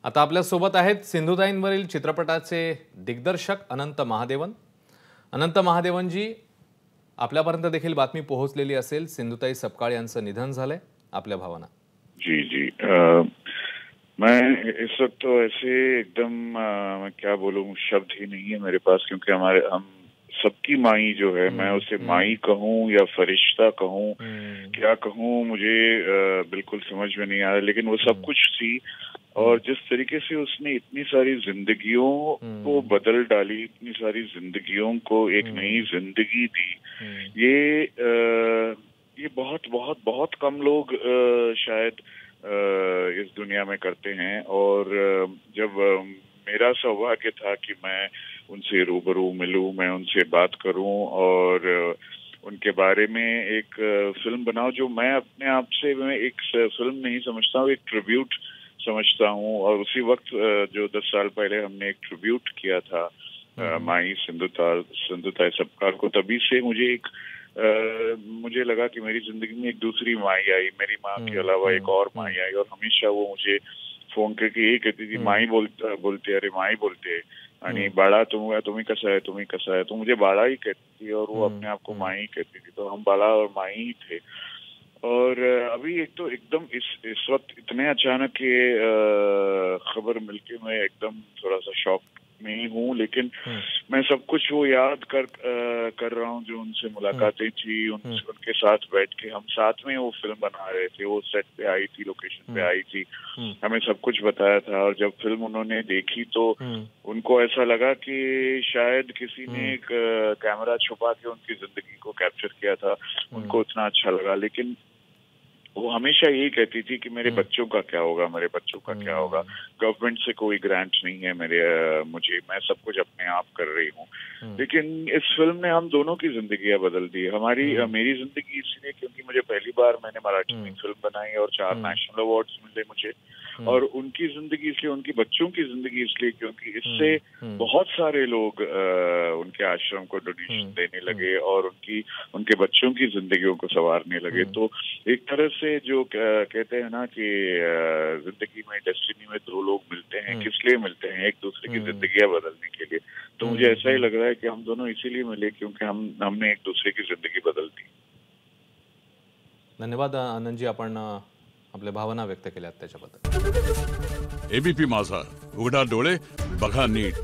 आता आपल्यासोबत आहेत सिंधुताईंवरील चित्रपटाचे दिग्दर्शक अनंत महादेवन। अनंत महादेवनजी, आपल्यापर्यंत देखील बातमी पोहोचलेली असेल, सिंधुताई सपकाळ यांचं निधन झालंय, आपल्या भावना? जी जी मैं इस वक्त तो ऐसे एकदम मैं क्या बोलूं, शब्द ही नहीं है मेरे पास, क्योंकि हम सबकी माई जो है, मैं उसे माई कहूं या फरिश्ता कहूं, क्या कहूं, मुझे बिल्कुल समझ में नहीं आ रहा, लेकिन वो सब कुछ थी। और जिस तरीके से उसने इतनी सारी जिंदगियों को बदल डाली, इतनी सारी जिंदगियों को एक नई जिंदगी दी, ये बहुत बहुत बहुत कम लोग शायद इस दुनिया में करते हैं। और जब मेरा सौभाग्य था कि मैं उनसे रूबरू मिलूं, मैं उनसे बात करूं और उनके बारे में एक फिल्म बनाऊं, जो मैं अपने आप से मैं एक फिल्म नहीं समझता हूँ, एक ट्रिब्यूट समझता हूँ। और उसी वक्त जो 10 साल पहले हमने एक ट्रिब्यूट किया था माई सिंधुताई सपकाळ को, तभी से मुझे लगा कि मेरी जिंदगी में एक दूसरी माई आई, मेरी माँ के अलावा एक और माई आई। और हमेशा वो मुझे फोन करके यही कहती थी, माई बोलते अरे माई बोलते आणि बाळा तुम्ही कसा है, तो मुझे बाळा ही कहती थी और वो अपने आप को माई ही कहती थी, तो हम बाळा और माई ही थे। और अभी एक तो एकदम इस वक्त इतने अचानक ये खबर मिलके मैं एकदम थोड़ा सा शॉक में हूँ, लेकिन मैं सब कुछ वो याद कर रहा हूँ जो उनसे मुलाकातें थी, उनके साथ बैठ के हम साथ में वो फिल्म बना रहे थे, वो सेट पे आई थी, लोकेशन पे आई थी, हमें सब कुछ बताया था। और जब फिल्म उन्होंने देखी तो उनको ऐसा लगा कि शायद किसी ने एक कैमरा छुपा के उनकी जिंदगी को कैप्चर किया था, उनको इतना अच्छा लगा। लेकिन वो हमेशा यही कहती थी कि मेरे बच्चों का क्या होगा, गवर्नमेंट से कोई ग्रांट नहीं है मुझे, मैं सब कुछ अपने आप कर रही हूँ। लेकिन इस फिल्म ने हम दोनों की जिंदगियां बदल दी। मेरी जिंदगी इसलिए क्योंकि मुझे पहली बार मैंने मराठी में फिल्म बनाई और 4 नेशनल अवार्ड्स मिले मुझे, और उनकी जिंदगी इसलिए, उनकी बच्चों की जिंदगी इसलिए क्योंकि इससे बहुत सारे लोग उनके आश्रम को डोनेशन देने लगे और उनके बच्चों की जिंदगियों को संवारने लगे। तो एक तरह से जो कहते हैं ना कि जिंदगी में, डेस्टिनी में 2 लोग मिलते हैं, किस लिए मिलते हैं? एक दूसरे की जिंदगियां बदलने के लिए। तो मुझे ऐसा ही लग रहा है कि हम दोनों इसीलिए मिले क्योंकि हमने एक दूसरे की जिंदगी बदल दी। धन्यवाद आनंदजी, आपण आपल्या भावना व्यक्त केल्यात त्याच्याबद्दल। एबीपी माझा, उघडा डोळे बघा नीट।